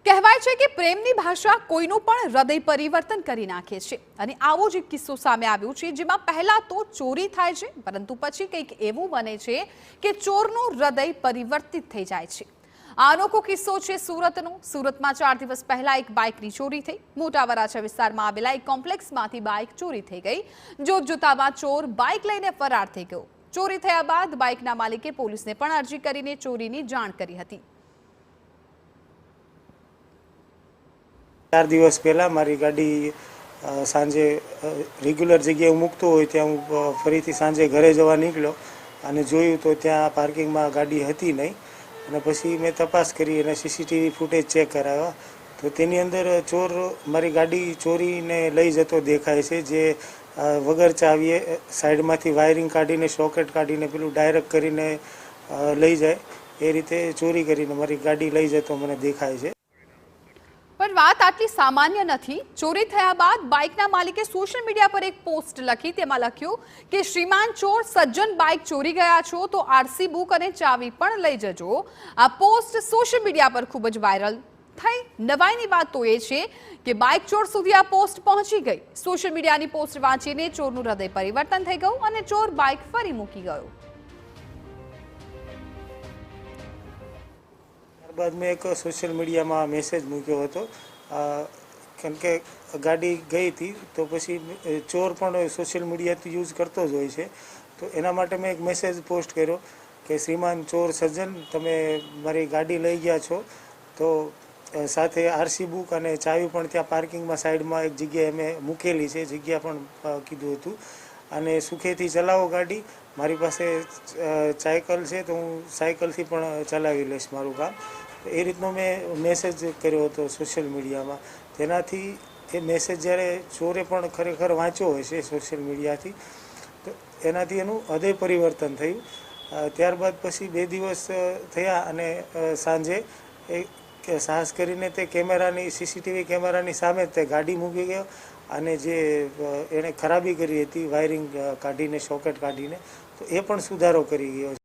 કહેવાય છે કે પ્રેમની ભાષા કોઈનું પણ હૃદય પરિવર્તન કરી નાખે છે અને આવો જ એક કિસ્સો સામે આવ્યો છે જેમાં પહેલા તો ચોરી થાય છે પરંતુ પછી કંઈક એવું બને છે કે ચોરનું હૃદય પરિવર્તિત થઈ જાય છે। આ અનોખો કિસ્સો છે સુરતનો। સુરતમાં 4 દિવસ પહેલા એક બાઇકની ચોરી થઈ। મોટા વરાછા વિસ્તારમાં આવેલા એક કોમ્પ્લેક્સમાંથી બાઇક ચોરી થઈ ગઈ। જોતજોતામાં ચોર બાઇક લઈને ફરાર થઈ ગયો। ચોરી થયા બાદ બાઇકના માલિકે પોલીસને પણ અરજી કરીને ચોરીની જાણ કરી હતી। 4 દિવસ પહેલાં મારી ગાડી સાંજે રેગ્યુલર જગ્યાએ મૂકતો હોય ત્યાં હું ફરીથી સાંજે ઘરે જવા નીકળ્યો અને જોયું તો ત્યાં પાર્કિંગમાં ગાડી હતી નહીં અને પછી મેં તપાસ કરી અને સીસીટીવી ફૂટેજ ચેક કરાવ્યા તો તેની અંદર ચોર મારી ગાડી ચોરીને લઈ જતો દેખાય છે। જે વગર ચાવીએ સાઈડમાંથી વાયરિંગ કાઢીને સોકેટ કાઢીને પેલું ડાયરેક્ટ કરીને લઈ જાય એ રીતે ચોરી કરીને મારી ગાડી લઈ જતો મને દેખાય છે। પણ વાત આટલી સામાન્ય નથી। ચોરી થયા બાદ બાઇકના માલિકે સોશિયલ મીડિયા પર એક પોસ્ટ લખી। તેમાં લખ્યું કે શ્રીમાન ચોર સજ્જન બાઇક ચોરી ગયા છો તો આરસી બુક અને ચાવી પણ લઈ જજો। આ પોસ્ટ સોશિયલ મીડિયા પર ખૂબ જ વાયરલ થઈ। નવાઈની વાત તો એ છે કે બાઇક ચોર સુધી આ પોસ્ટ પહોંચી ગઈ। સોશિયલ મીડિયાની પોસ્ટ વાંચીને ચોરનું હૃદય પરિવર્તન થઈ ગયું અને ચોર બાઇક ફરી મૂકી ગયો। ત્યારબાદ મેં એક સોશિયલ મીડિયામાં મેસેજ મૂક્યો હતો કેમ કે ગાડી ગઈ હતી તો પછી ચોર પણ સોશિયલ મીડિયાથી યુઝ કરતો જ હોય છે તો એના માટે મેં એક મેસેજ પોસ્ટ કર્યો કે શ્રીમાન ચોર સજ્જન તમે મારી ગાડી લઈ ગયા છો તો સાથે આરસી બુક અને ચાવી પણ ત્યાં પાર્કિંગમાં સાઈડમાં એક જગ્યાએ મેં મૂકેલી છે જગ્યા પણ કીધું હતું અને સુખેથી ચલાવો ગાડી। મારી પાસે સાયકલ છે તો હું સાયકલથી પણ ચલાવી લઈશ મારું કામ। એ રીતનો મેં મેસેજ કર્યો હતો સોશિયલ મીડિયામાં। તેનાથી એ મેસેજ જ્યારે ચોરે પણ ખરેખર વાંચ્યો હોય છે સોશિયલ મીડિયાથી તો એનાથી એનું હૃદય પરિવર્તન થયું। ત્યારબાદ પછી 2 દિવસ થયા અને સાંજે એ સાહસ કરીને તે કેમેરાની સીસીટીવી કેમેરાની સામે જ તે ગાડી મૂકી ગયો અને જે એણે ખરાબી કરી હતી વાયરિંગ કાઢીને સોકેટ કાઢીને તો એ પણ સુધારો કરી ગયો।